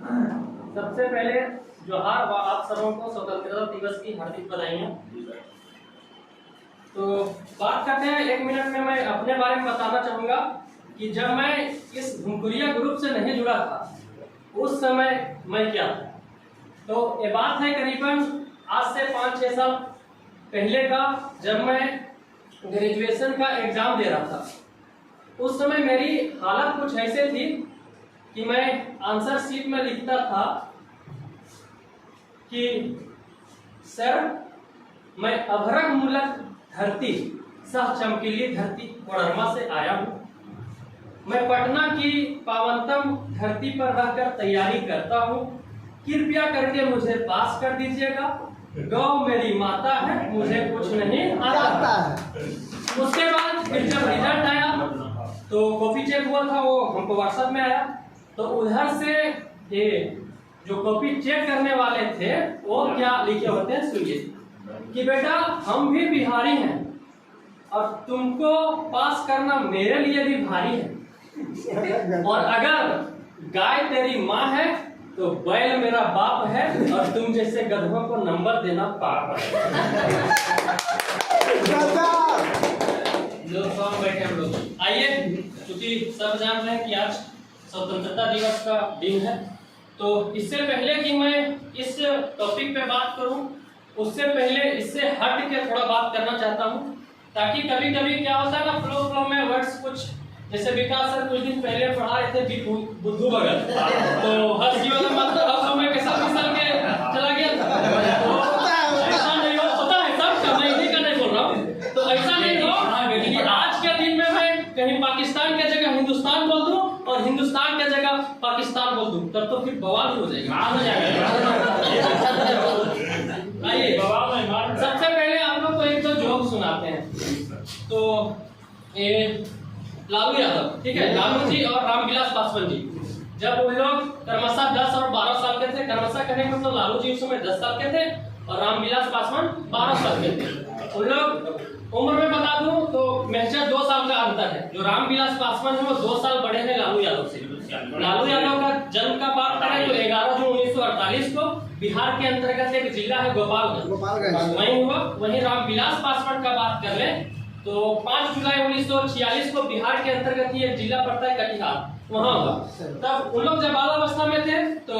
सबसे पहले जोहार व आप सबों को स्वतंत्रता दिवस की हार्दिक बधाइयाँ। तो बात करते हैं, 1 मिनट में मैं अपने बारे में बताना चाहूँगा कि जब मैं इस भुनकुरिया ग्रुप से नहीं जुड़ा था उस समय मैं क्या था। तो ये बात है करीबन आज से 5-6 साल पहले का, जब मैं ग्रेजुएशन का एग्जाम दे रहा था। उस समय मेरी हालत कुछ ऐसे थी कि मैं आंसर शीट में लिखता था कि सर मैं अभरक मूलक धरती सह चमकीली धरती कोडरमा से आया हूँ। मैं पटना की पावनतम धरती पर रहकर तैयारी करता हूँ। कृपया करके मुझे पास कर दीजिएगा। गौ मेरी माता है, मुझे कुछ नहीं आता है। उसके बाद फिर जब रिजल्ट आया तो कॉपी चेक हुआ था, वो हमको व्हाट्सएप में आया। तो उधर से ये जो कॉपी चेक करने वाले थे वो क्या लिखे होते हैं सुनिए, कि बेटा हम भी बिहारी हैं और तुमको पास करना मेरे लिए भी भारी है। और अगर गाय तेरी माँ है तो बैल मेरा बाप है और तुम जैसे गधों को नंबर देना पाप है। बैठे हम लोग, आइए, क्योंकि सब जान रहे हैं कि आज स्वतंत्रता दिवस का दिन है। तो इससे पहले कि मैं इस टॉपिक पे बात करूं, उससे पहले इससे हट के थोड़ा बात करना चाहता हूं, ताकि कभी कभी क्या होता है ना, फ्लो में वर्ड्स कुछ, जैसे विकास सर कुछ दिन पहले पढ़ा रहे थे बुद्धू बगल, तो हर जीवन में मतलब हर समय के साथ मिसल के चला गया था। तो ऐसा नहीं हो, पता है सब, मैं इसी का नहीं बोल रहा हूँ। तो ऐसा नहीं हो कि आज के दिन में मैं कहीं पाकिस्तान के जगह हिंदुस्तान बोल दूं और हिंदुस्तान के जगह पाकिस्तान बोल दूं, तब तो फिर बवाल हो जाएगा। आइए, सबसे पहले आप लोग को एक तो जोक सुनाते हैं। तो ये लालू यादव, ठीक है, लालू जी और रामविलास पासवान जी, जब उन लोग क्रमशः 10 और 12 साल के थे, क्रमशः कहने का मतलब लालू जी उस समय 10 साल के थे और रामविलास पासवान 12 साल के थे। उन लोग उम्र में बता दूं तो महज 2 साल का अंतर है। जो रामविलास पासवान है वो 2 साल बड़े हैं लालू यादव से। लालू यादव का जन्म का बात करें तो 11 जून 1948 को बिहार के अंतर्गत एक जिला है गोपालगंज, वहीं हुआ। वहीं रामविलास पासवान का बात कर ले तो 5 जुलाई 1946 को बिहार के अंतर्गत ही एक जिला पड़ता है कटिहार, वहां हुआ। तब उन लोग जब बाल अवस्था में थे तो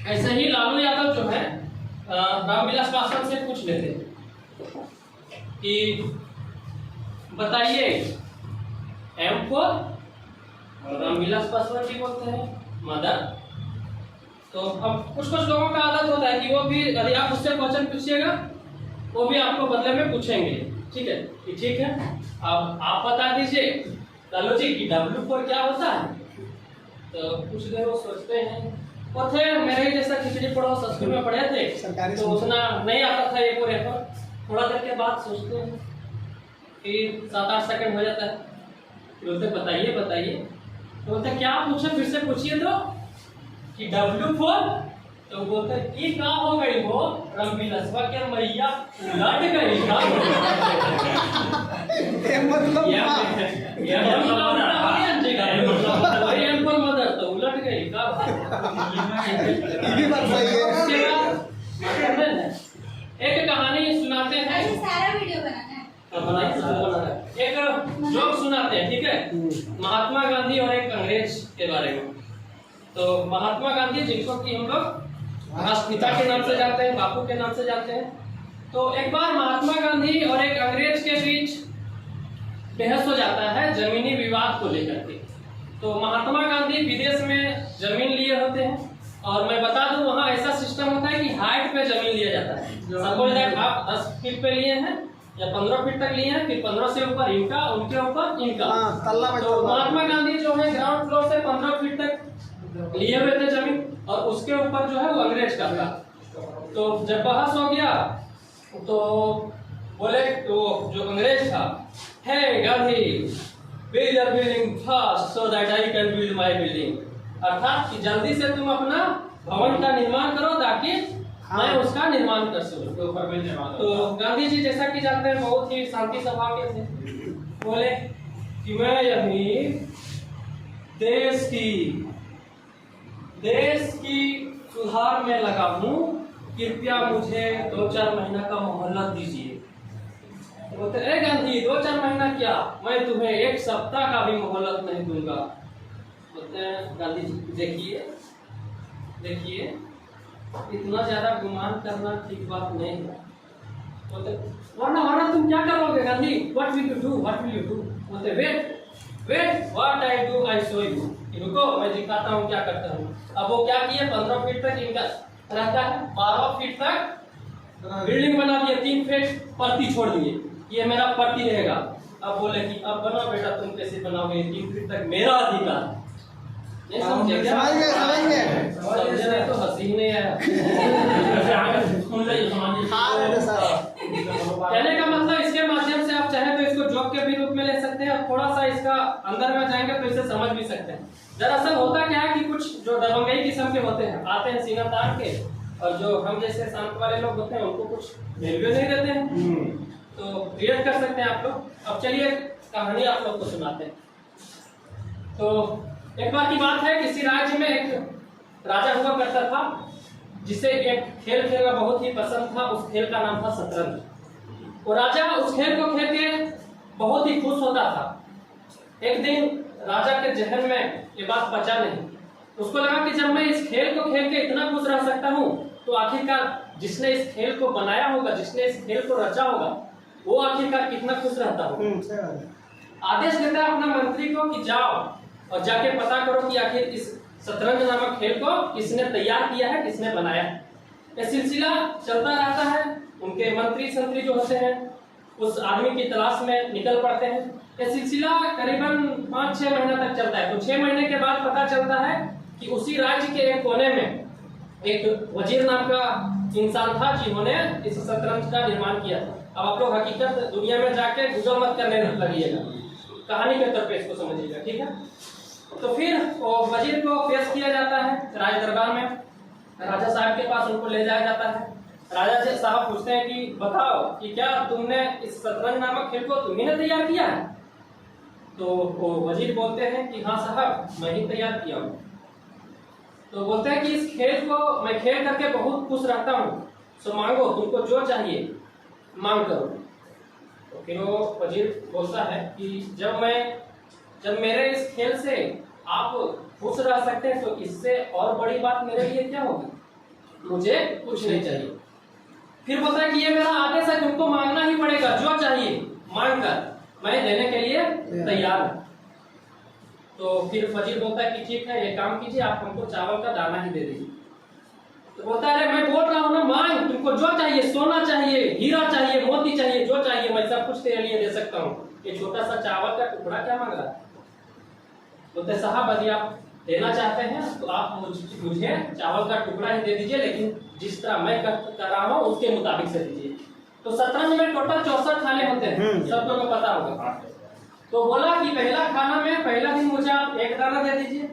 ऐसे ही लालू यादव जो है रामविलास पासवान से पूछ लेते कि बताइए एम को, रामविलास पासवान जी बोलते हैं मदर। तो अब कुछ लोगों का आदत होता है कि वो भी, यदि आप उससे क्वेश्चन पूछिएगा वो भी आपको बदले में पूछेंगे, ठीक है कि ठीक है अब आप बता दीजिए लालू जी कि W4 क्या होता है। तो कुछ देर वो सोचते हैं, वो थे मेरे ही जैसा खिचड़ी पढ़ो संस्कृत में पढ़े थे तो उतना नहीं आता था ये पूरे पर। थोड़ा देर के बाद सोचते हैं, फिर 7-8 सेकंड हो जाता है, फिर बोलते बताइए। तो बोलते क्या पूछे, फिर से पूछिए तो कि W4। तो बोलते ये क्या हो गई हो रामविलासवा के मैया उलट गई का मतलब मदर तो उलट गई का। एक कहानी सुनाते हैं, सारा वीडियो बनाना है, एक जोक सुनाते हैं, ठीक है, महात्मा गांधी और एक अंग्रेज के बारे में। तो महात्मा गांधी जिनको कि हम लोग राष्ट्रपिता के नाम से जानते हैं, बापू के नाम से जानते हैं। तो एक बार महात्मा गांधी और एक अंग्रेज के बीच बहस हो जाता है जमीनी विवाद को लेकर के। तो महात्मा गांधी विदेश में जमीन लिए होते हैं और मैं बता दूं वहाँ ऐसा सिस्टम होता है कि हाइट पे जमीन लिया जाता है। सपोज दैट आप 10 फीट पे लिए हैं या 15 फीट तक लिए हैं, फिर 15 से ऊपर इनका, उनके ऊपर इनका। तो महात्मा गांधी जो है ग्राउंड फ्लोर से 15 फीट तक लिए हुए थे जमीन और उसके ऊपर जो है वो अंग्रेज का था। तो जब बहस हो गया तो बोले, तो जो अंग्रेज था, हे Gandhi build your building fast so that I can build my building, अर्थात कि जल्दी से तुम अपना भवन का निर्माण करो ताकि मैं उसका निर्माण कर सकूं। तो गांधी जी जैसा कि जानते हैं बहुत ही शांति स्वभाव के थे, बोले कि मैं यही देश की देश की सुधार में लगा हूँ, कृपया मुझे 2-4 महीना का मोहलत दीजिए। बोलते ए गांधी 2-4 महीना क्या, मैं तुम्हें 1 सप्ताह का भी मोहलत नहीं दूंगा। बोलते हैं गांधी जी देखिए देखिए इतना ज्यादा गुमान करना ठीक बात नहीं है। बोलते वरना तुम क्या करोगे Gandhi, what will you do, what will you do. बोलते wait what I do I show you. रुको मैं दिखाता हूँ क्या करता हूँ। अब वो क्या किए, 15 फीट तक इनका रहता है, 12 फीट तक बिल्डिंग बना दिए, 3 फीट परती छोड़ दिए, ये मेरा परती रहेगा। अब बोले कि अब बनाओ बेटा, तुम कैसे बनाओगे, 3 फीट तक मेरा अधिकार। नहीं समझे क्या? समझे नहीं तो हंसी नहीं आया। कहने का मतलब इसके माध्यम से आप चाहे तो इसको जॉब के भी रूप में ले सकते हैं, थोड़ा सा इसका अंदर में जाएंगे तो इसे समझ भी सकते हैं। दरअसल होता क्या है कि कुछ जो दबंगई किस्म के होते हैं, आते हैं सीना तान के, और जो हम जैसे शांत वाले लोग होते हैं उनको कुछ वैल्यू नहीं देते हैं, तो रिएक्ट कर सकते हैं आप लोग। अब चलिए कहानी आप लोग को सुनाते हैं। तो एक बार की बात है, किसी राज्य में एक राजा हुआ करता था जिसे एक खेल खेलना बहुत ही पसंद था। उस खेल का नाम था शतरंज। वो राजा उस खेल को खेल के बहुत ही खुश होता था। एक दिन राजा के जहन में ये बात बचा नहीं, उसको लगा कि जब मैं इस खेल को खेल के इतना खुश रह सकता हूँ तो आखिरकार जिसने इस खेल को बनाया होगा, जिसने इस खेल को रचा होगा, वो आखिरकार कितना खुश रहता होगा। आदेश देता है अपना मंत्री को कि जाओ और जाके पता करो कि आखिर इस शतरंज नामक खेल को किसने तैयार किया है, किसने बनाया है। यह सिलसिला चलता रहता है। उनके मंत्री जो होते हैं उस आदमी की तलाश में निकल पड़ते हैं। यह सिलसिला करीबन 5-6 महीना तक चलता है। तो 6 महीने के बाद पता चलता है कि उसी राज्य के एक कोने में एक वजीर नाम का इंसान था जिन्होंने इस शतरंज का निर्माण किया था। अब आप लोग हकीकत दुनिया में जाके गूगल मत करने लगिएगा, कहानी के तौर पे इसको समझिएगा, ठीक है। तो फिर वजीर को पेश किया जाता है राज दरबार में, राजा साहब के पास उनको ले जाया जाता है। राजा साहब पूछते हैं कि बताओ कि क्या तुमने इस शतरंज नामक खेल को तुम्ही ने तैयार किया है। तो वो वजीर बोलते हैं कि हाँ साहब मैं ही तैयार किया हूँ। तो बोलते हैं कि इस खेल को मैं खेल करके बहुत खुश रहता हूँ, सो मांगो, तुमको जो चाहिए मांग करो। तो फिर वो वजीर बोलता है कि जब मेरे इस खेल से आप खुश रह सकते हैं तो इससे और बड़ी बात मेरे लिए क्या होगी, मुझे कुछ नहीं चाहिए। फिर बोलता है कि ये मेरा आदेश है, तुमको मांगना ही पड़ेगा, जो चाहिए मांग कर, मैं देने के लिए तैयार हूँ। तो फिर वजीर बोलता है कि ठीक है, ये काम कीजिए, आप हमको चावल का दाना ही दे दीजिए। तो बोलता है मैं बोल रहा हूँ ना, मांग, तुमको जो चाहिए, सोना चाहिए, हीरा चाहिए, मोती चाहिए, जो चाहिए मैं सब कुछ तेरे लिए दे सकता हूँ। ये छोटा सा चावल का टुकड़ा क्या मांग रहा है। बोलते साहब यदि आप देना चाहते हैं तो आप मुझे चावल का टुकड़ा ही दे दीजिए, लेकिन जिस तरह मैं कर रहा हूँ उसके मुताबिक से दीजिए। तो शतरंज में टोटल 64 खाने होते हैं, सब लोगों को पता होगा। तो बोला कि पहला खाना में पहला दिन मुझे आप 1 दाना दे दीजिए,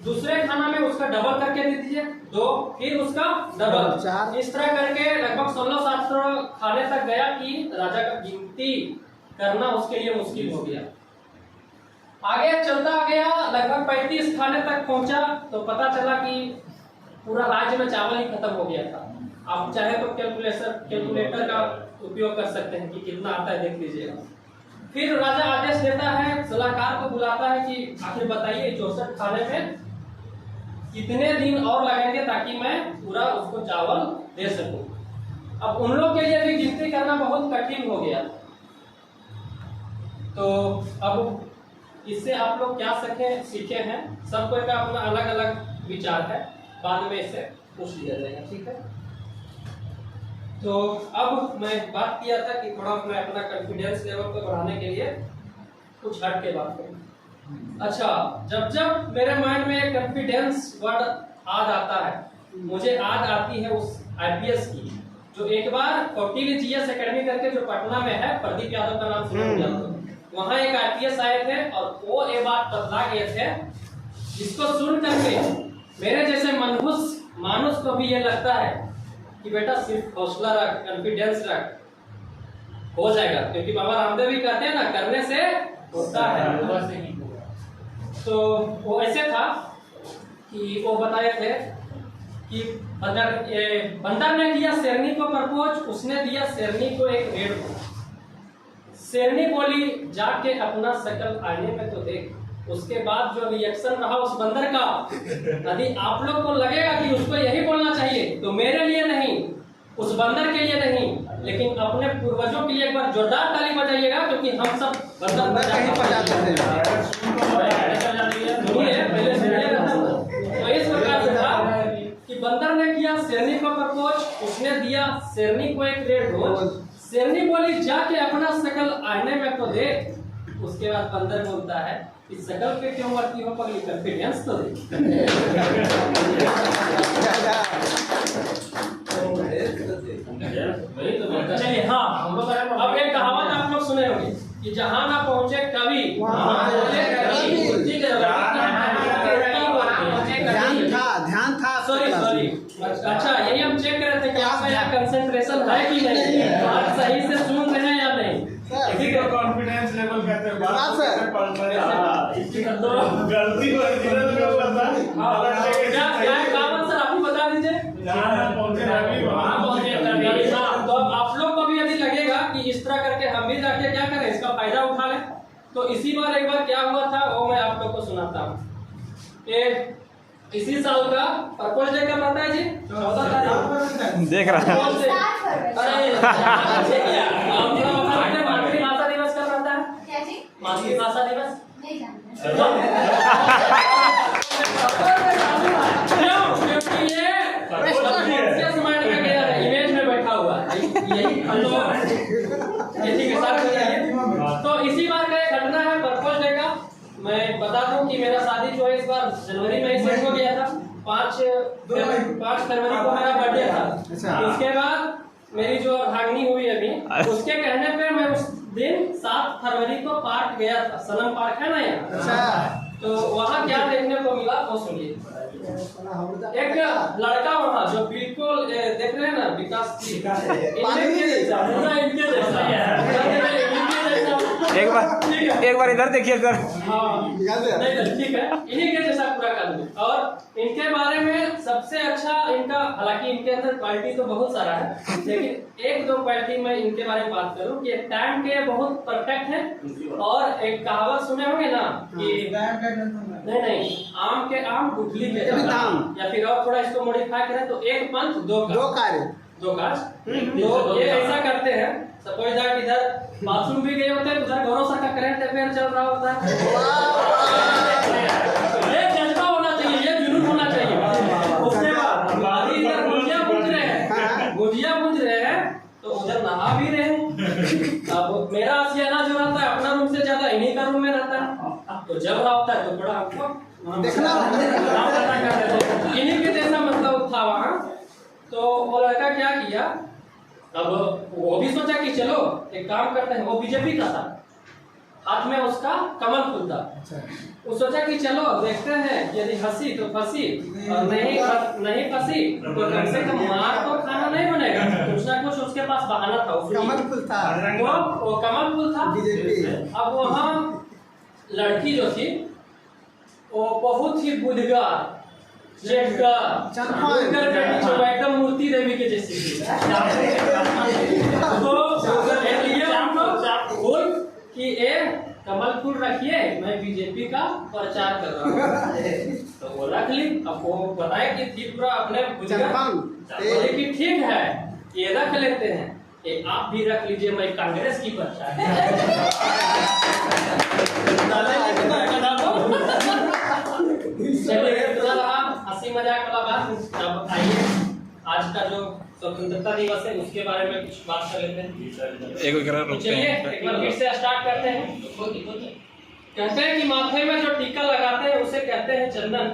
दूसरे खाना में उसका डबल करके दे दीजिए 2, फिर उसका डबल 4। इस तरह करके लगभग 1600 खाने तक गया कि राजा का गिनती करना उसके लिए मुश्किल हो गया। आगे चलता गया, लगभग 35 खाने तक पहुंचा तो पता चला कि पूरा राज्य में चावल ही खत्म हो गया था। आप चाहे तो कैलकुलेटर का उपयोग कर सकते हैं कि कितना आता है, देख लीजिएगा। फिर राजा आदेश देता है, सलाहकार को बुलाता है कि आखिर बताइए 64 खाने में कितने दिन और लगेंगे ताकि मैं पूरा उसको चावल दे सकूं। अब उन लोग के लिए भी गिनती करना बहुत कठिन हो गया। तो अब इससे आप लोग क्या सीखे हैं, सबको का अपना अलग अलग विचार है, बाद में इसे पूछ लिया जाएगा, ठीक है। तो अब मैं बात किया था कि थोड़ा मैं अपना कॉन्फिडेंस लेवल को बढ़ाने के लिए कुछ हट के बात करूं। अच्छा, जब मेरे माइंड में कॉन्फिडेंस वर्ड आ जाता है, मुझे याद आती है उस आईपीएस की, जो एक बार कौटिल्य जीएस एकेडमी करके जो पटना में है, प्रदीप यादव का नाम सुना होगा, वहां एक आईपीएस आए थे और वो ये बात बतला गए थे, जिसको सुन करके मेरे जैसे मनहूस मानुस को भी ये लगता है कि बेटा सिर्फ हौसला रख, कॉन्फिडेंस रख, हो जाएगा। क्योंकि बाबा रामदेव भी कहते हैं ना, करने से होता है। तो वो ऐसे था कि वो बताए थे कि अगर बंदर ने किया शेरनी को प्रपोज, उसने दिया शेरनी को एक रेड को। शेरनी बोली जाके अपना शकल आईने में तो देख। उसके बाद जो रिएक्शन रहा उस बंदर का, यदि आप लोग को लगेगा कि उसको यही बोलना चाहिए तो मेरे लिए नहीं, उस बंदर के लिए नहीं, लेकिन अपने पूर्वजों के लिए एक बार जोरदार ताली बजाइएगा, क्योंकि हम सब बंदर तो इस प्रकार से था कि बंदर ने किया शेरनी को प्रपोज, उसने दिया शेरनी को एक रेड रोज। शेरनी बोली जाके अपना शकल आईने में तो देख। उसके बाद बंदर बोलता है कि शकल पे क्यों मरती हो पगली, कॉन्फिडेंस तो दे। चलिए हाँ, अब एक कहावत आप लोग सुने होंगे कि जहाँ ना पहुँचे कवि ध्यान था। सॉरी अच्छा, यही हम चेक कर रहे थे कि आपका यहाँ कंसंट्रेशन है कि नहीं, आप सही से सुन रहे हैं या नहीं। ठीक है, कॉन्फिडेंस लेवल कहते हैं गलती सर आप ही बता दीजिए। तो आप लोग को भी यदि लगेगा कि इस तरह करके हम भी जाके क्या करें, इसका फायदा उठा लें, तो इसी बार एक बार क्या हुआ था वो मैं आप लोग को सुनाता हूँ। इसी साल का पर्पल डे कब आता है जी? 14 तारीख देख रहा है। मातृभाषा दिवस कब आता है? मातृभाषा दिवस इमेज में बैठा हुआ तो इसी बार का एक घटना है पर्पल डे का। मैं बता दूं कि मेरा शादी जो है इस बार जनवरी में ही हो गया था। 5 फरवरी को मेरा बर्थडे था। उसके बाद मेरी जो भागनी हुई अभी, उसके कहने पे मैं उस दिन 7 फरवरी को पार्क गया था। सनम पार्क है ना यहाँ, तो वहाँ क्या देखने को मिला वो सुनिए। एक लड़का वहाँ जो बिल्कुल देख रहे हैं ना विकास एक बार इधर देखिए सर। हाँ ठीक है, इन्हीं के जैसा पूरा कर दूं। और इनके बारे में सबसे अच्छा इनका, हालांकि इनके अंदर क्वालिटी तो बहुत सारा है, लेकिन 1-2 क्वालिटी मैं इनके बारे में बात करूं कि टाइम के बहुत परफेक्ट है। और एक कहावत सुने होंगे ना कि नहीं आम के आम गुठली के दाम, या फिर और थोड़ा इसको मॉडिफाई करें तो एक पंथ दो काज। तो ये ऐसा करते हैं, सपोज दैट इधर बाथरूम भी गए होते हैं, उधर गौरव सर का करंट अफेयर चल रहा होता है। ये जज्बा होना चाहिए, ये जुनून होना चाहिए। उसके बाद इधर गुजिया बुझ रहे हैं तो उधर नहा भी रहे हैं। अब मेरा आशियाना जो रहता है अपना रूम से ज्यादा इन्हीं का रूम में रहता है, तो जब रहता है तो बड़ा हमको देखना इन्हीं के जैसा मतलब था वहाँ। तो वो लड़का क्या किया, अब वो भी सोचा कि चलो एक काम करते हैं। वो बीजेपी का था, हाथ में उसका कमल फूल था। वो सोचा कि चलो देखते हैं यदि हंसी तो फंसी, और नहीं फंसी तो कम से कम मार तो खाना नहीं बनेगा। कुछ ना कुछ उसके पास बहाना था। कमल फूल था, वो कमल फूल था। अब वहाँ लड़की जो थी वो बहुत ही बुद्धगार एकदम मूर्ति देवी के जैसी थी। तो कि ए कमल फूल रखिए, मैं बीजेपी का प्रचार कर रहा हूँ। तो वो रख ली। अब वो बताए कि थी पूरा अपने बोले कि ठीक है ये रख लेते हैं, ये आप भी रख लीजिए, मैं कांग्रेस की प्रचार। हंसी मजाक वाला बात। अब आइए आज का जो स्वतंत्रता दिवस है उसके बारे में कुछ बात कर लेते हैं। चलिए एक बार फिर से स्टार्ट करते हैं। कहते हैं कि माथे में जो टीका लगाते हैं उसे कहते हैं चंदन।